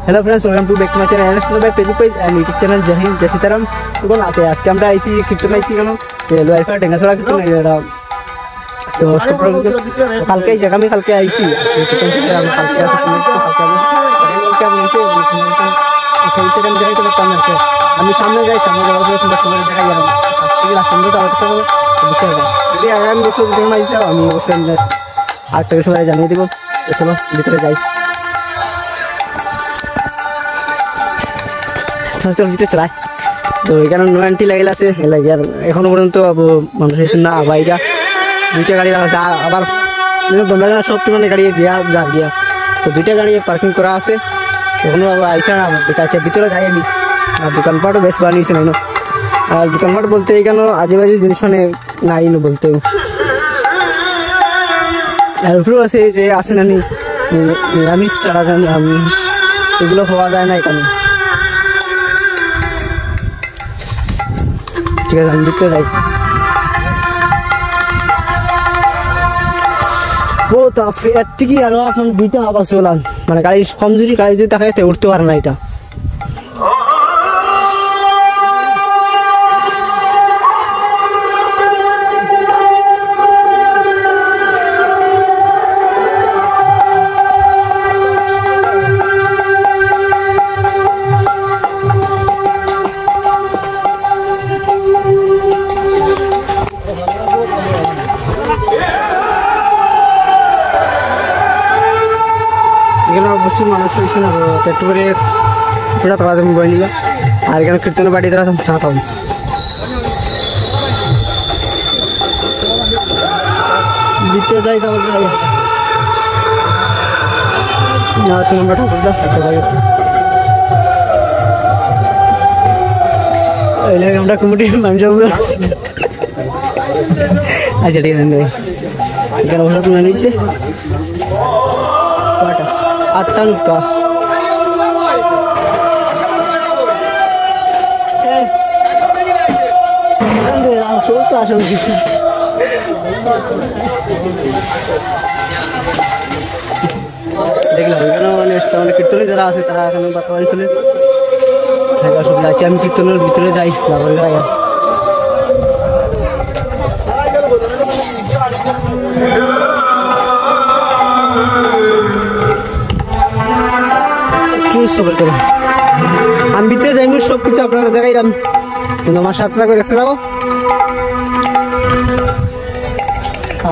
Hello friends, welcome to back to my channel Facebook page and YouTube channel जय हिंद जय सीताराम। তখন আজকে আমরা আইছি কীর্তন আইছি কেন লোয়ারপাড়া টেঙ্গাছড়া কীর্তন এটা কালকে আইছি, আগামী কালকে আইছি কীর্তন থেকে আমি কালকে আসি আমি সামনে যাই, সামনে যাওয়ার পরে তোমরা সবাই দেখা যাবে সুন্দর যদি আগামী বছর যখন আইসি আমি অবশ্যই আর থেকে সবাই জানিয়ে দেবো। চলো ভিতরে যাই, চল ভিতরে চলাই। তো এখানে নোয়ান্টি লাগাইল আছে লাগে আর এখনো পর্যন্ত মানুষ এসে না বাইরা দুইটা গাড়ি রাখা আছে, আবার তোমরা সব মানে গাড়ি দেওয়া যার গিয়া তো দুইটা গাড়ি পার্কিং করা আছে এখনো আইসা না আছে। ভিতরে যাই আমি, আর দোকানপাটও বেশ বানিয়েছে না, আর দোকানপাট বলতে এখানে আজেবাজে জিনিস মানে নাই না বলতে। আর উপরেও আছে যে আছে না নিরামিষ ছাড়া নিরামিষ এগুলো হওয়া যায় না এখানে। ঠিক আছে আমি ভিতরে যাই। বহুত এর থেকে আরো এখন দুইটা আবার চলাম মানে গাড়ি কমজোরি গাড়ি যদি থাকে উঠতে পারে না এটা। প্রচুর মানুষ হয়েছে না, একটু করে পুরা তারা মোবাইল নিবা আর এখানে কীর্তনের বাড়ি তারা চাঁতাম ভিতরে যাই। তারপর সুনম্বর ঠাকুর যা আচ্ছা যাই আমরা কমিটির মানুষ আচ্ছা ঠিক আছে। এখানে ওষুধ তুলে নিয়েছে আটটা লুকা আসুন দেখলাম এখানে মানে কীর্তনে যারা আছে তারা এখানে বাতাবাড়ি চলে সব যাচ্ছি। আমি কীর্তনের ভিতরে যাই আমি ভিতরে যাই সব কিছু আপনারা দেখাইলাম, কিন্তু আমার সাথে করে রেখে যাবো।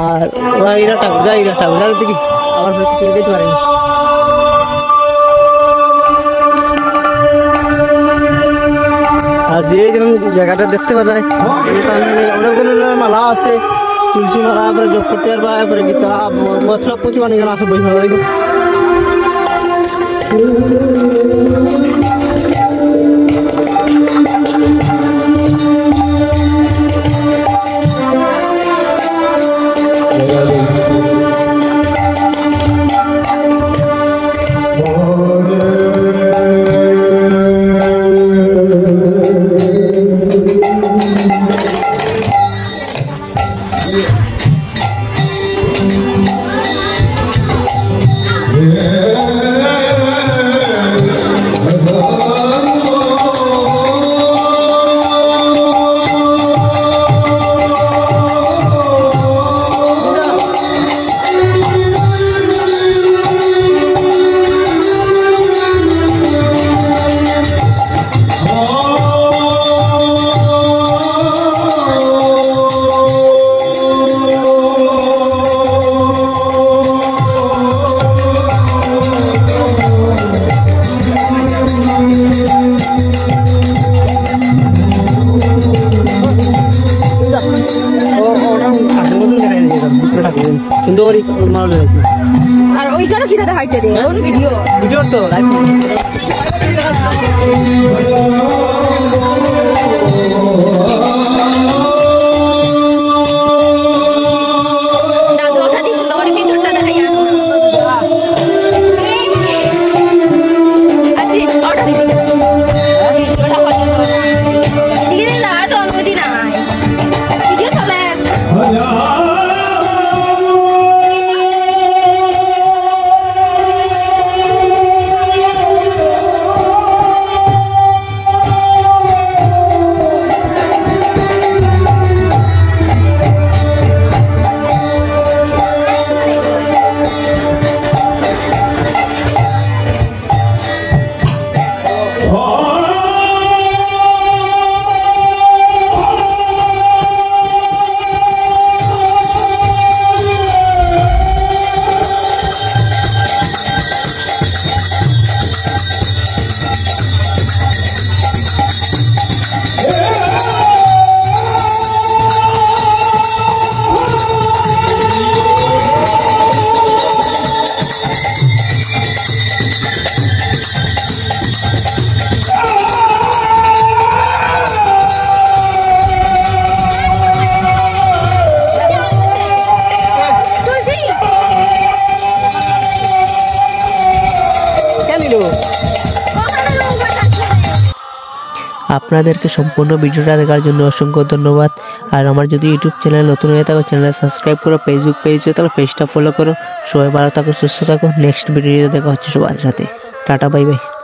আর ওরা এরা ঠাকুর যাদের দিকে আমার কিছু রেখেতে পারেনি। আর যে জায়গাটা দেখতে পারে অনেক ধরনের মালা আছে, তুলসী মালা, তারপরে যোগ করতে পারবা, তারপরে গীতা সব কিছু অনেক আছে, বই ভালো লাগবে। আর ওইখানে কি দাদা হাইটে দে কোন ভিডিও তো লাইভ আপনাদেরকে সম্পূর্ণ ভিডিওটা দেখার জন্য অসংখ্য ধন্যবাদ। আর আমার যদি ইউটিউব চ্যানেল নতুন হয়ে থাকো চ্যানেল সাবস্ক্রাইব করো, ফেসবুক পেজ হয়ে তাহলে পেজটা ফলো করো। সবাই ভালো থাকো, সুস্থ থাকো। নেক্সট ভিডিওতে দেখা হচ্ছে সবার সাথে। Tata, bye bye.